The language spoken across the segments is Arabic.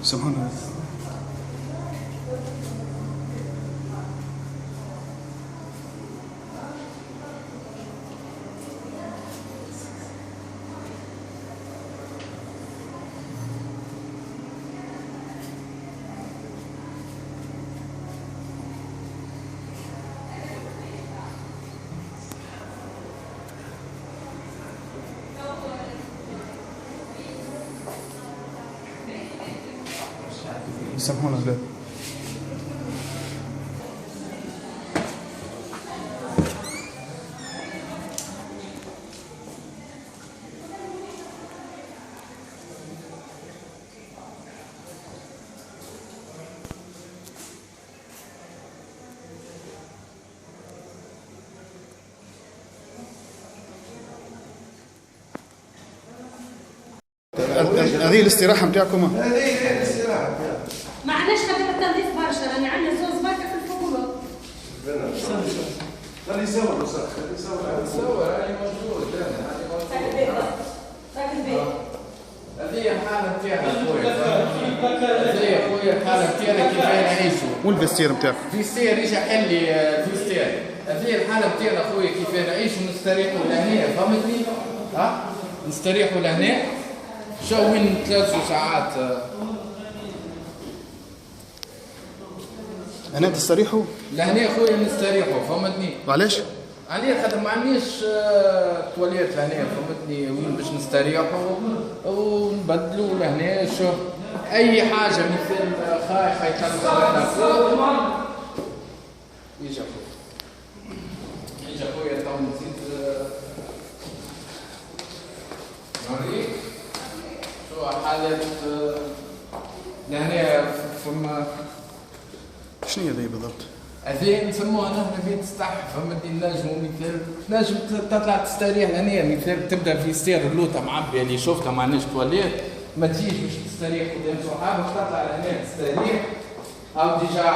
سامحونا. سامحونا لا. هذه الاستراحة نتاعكم؟ هذه الاستراحة ما عندناش خدمة تنظيف برشا، راني عندنا زوز بركة في الفقولات. خلي يصور بصح، خلي يصور هاني موجود، هاني موجود. هذه الحالة نتاعنا خويا. هذه خويا الحالة نتاعنا كيف نعيشوا. والفستير نتاعك؟ فيستير يجي حل لي فيستير. هذه الحالة نتاعنا خويا كيف نعيشوا نستريحوا لهنا، فهمتني؟ ها؟ نستريحوا لهنا. شو وين 3 ساعات هنا تستريحوا؟ لهنا خويا نستريحوا، فهمتني؟ وعلاش؟ عليه خاطر ما عنديش تواليت لهنا، فهمتني؟ وين باش نستريحوا ونبدلوا لهنا. شوف اي حاجه مثل خايخه يخلصوا لنا فوق. يجي خويا تو نزيد نوريك شو حالة لهنا. فما شنو هي ذي بالضبط؟ هذه نسموها نحن بيت السطح، فهمتني؟ نجموا مثال نجم تطلع تستريح لهنا، مثال تبدا في ستير اللوطه معبيه اللي شفتها ما عندناش تواليت، ما تجيش باش تستريح قدام صحابك، تطلع لهنا تستريح. هاو ديجا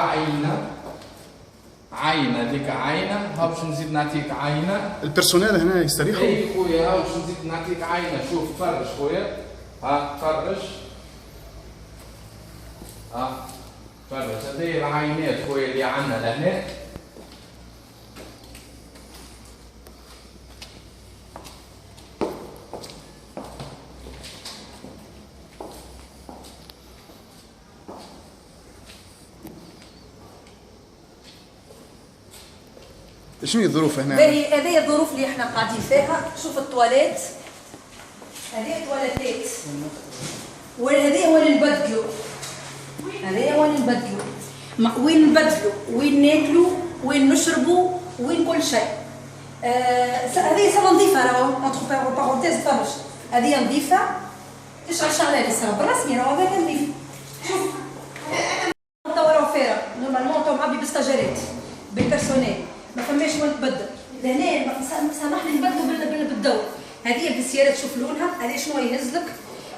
عينه ذيك عينه، هاو باش نزيد نعطيك عينه. البرسونيل هنا يستريحوا؟ اي خويا، هاو باش نزيد نعطيك عينه. شوف تفرج خويا، ها تفرج، ها تفرج. هذه العينات خويا اللي عندنا لهنا. شنو هي الظروف هنا؟ هذه الظروف اللي احنا قاعدين فيها. شوف التواليت، هذه تواليتات، وهذه وين نبدلوا، هذه وين نبدلوا، وين نبدلوا، وين ناكلوا، وين نشربوا، وين كل شيء. هذه صالة نظيفة، راهو اونتر بارونتيز فرج، هذه نظيفة. تشعل شغلة اللي صار بالرسمي، راهو هذا نظيف. شوف توا راهو فارغ، نورمالمون تو معبي بالستاجيرات بالبيرسونيل، ما فماش وين تبدل. لهنا سامحني نبدلوا بالدور. هذه الفسيارات شوف لونها، هذه شنو يهزلك.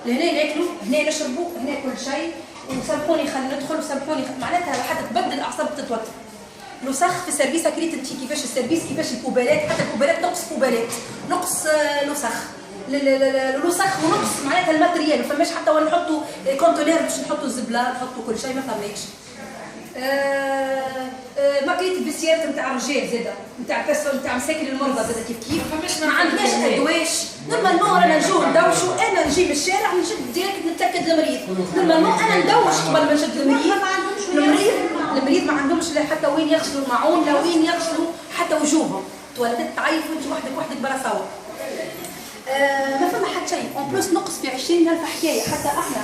لهنا ناكلوا، هنا نشربوا، هنا كل شيء. وسامحوني خلينا ندخل، وسامحوني معناتها حتى تبدل اعصابك تتوتر. لوسخ في سيرفيس كريت انت كيفاش السيرفيس، كيفاش الكوبالات، حتى الكوبالات نقص كوبالات، نقص لوسخ. لوسخ ونقص معناتها الماتريال، ما فماش حتى وين نحطوا كونتونير باش نحطوا الزبله، نحطوا كل شيء، ما فماش. ماكليت الفيسيارات نتاع الرجال زاده، نتاع بيرسون نتاع مساكن المرضى زاده كيف ما عندناش ادواش. نورمالمون رانا نجوا ندوشوا، انا نجي من الشارع نشد ديريكت نتاكد المريض. نورمالمون انا ندوش قبل ما نشد المريض ما عندهمش لا حتى وين يغسلوا الماعون، لا وين يغسلوا حتى وجوههم. تواليت تعيف وانت وحدك برا صور. ما فما حتى شيء. اون بلوس نقص في 20,000 حكايه. حتى احنا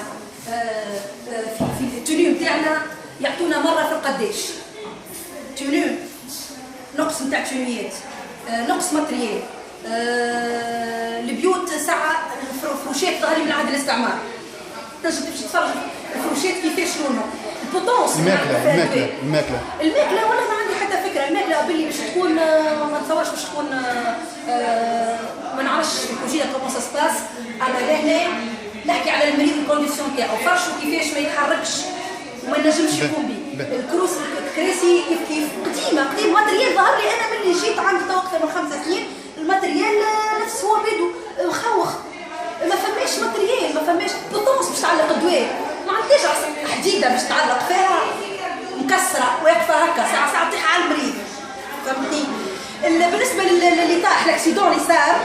في التوني نتاعنا يعطونا مره في القداش توني، نقص نتاع تونيات، نقص ماتريال. البيوت ساعه الفروشات ظهري من عهد الاستعمار، تنجم تمشي تتفرج الفروشات كيفاش لونهم. البوطونس الماكله والله ما عندي حتى فكره. الماكله باللي باش تكون ما نتصورش باش تكون ما نعرفش الكوجينه كومون سا سباس. اما لهنا نحكي على المريض الكونديسيون تاعو، فرشه كيفاش ما يتحركش وما نجمش يقوم به. الكراسي كيف قديم ماتريال. ظهر لي انا ملي جيت عندي تو اكثر من 5 سنين الماتريال نفس هو بيدو مخوخ، ما فماش ماتريال، ما فماش بالنسبه اللي طاح الاكسيدون اللي صار،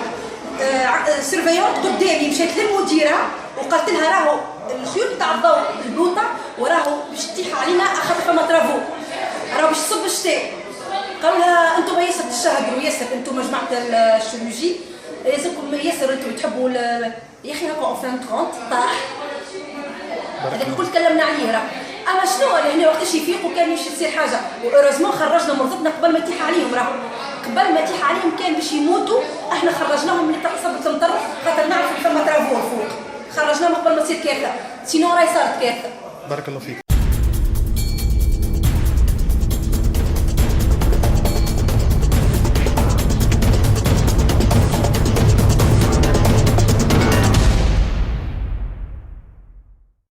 سيرفيونت قدامي مشات للمديره وقالت لها راهو الخيوط تاع الضوء البلوطه وراهو باش تطيح علينا خاطر فما ترافو، راهو باش تصب الشتاء. قالوا لها انتم ياسر تشهدوا، ياسر انتم جماعه الشيولوجي ياسر انتم تحبوا يا اخي هاكا اون فان كونت طاح. هذاك الكل تكلمنا عليه راه. اما شنو هنا وقتاش يفيقوا كان يمشي تصير حاجه، واوروزمون خرجنا مرضتنا قبل ما يطيح عليهم، راهو قبل ما يطيح عليهم كان باش يموتوا، احنا خرجناهم من تحت صبة المطر خاطر نعرفوا فما ترافو الفوق، خرجناهم قبل ما تصير كارثه، سينو راهي صارت كارثه. بارك الله فيك.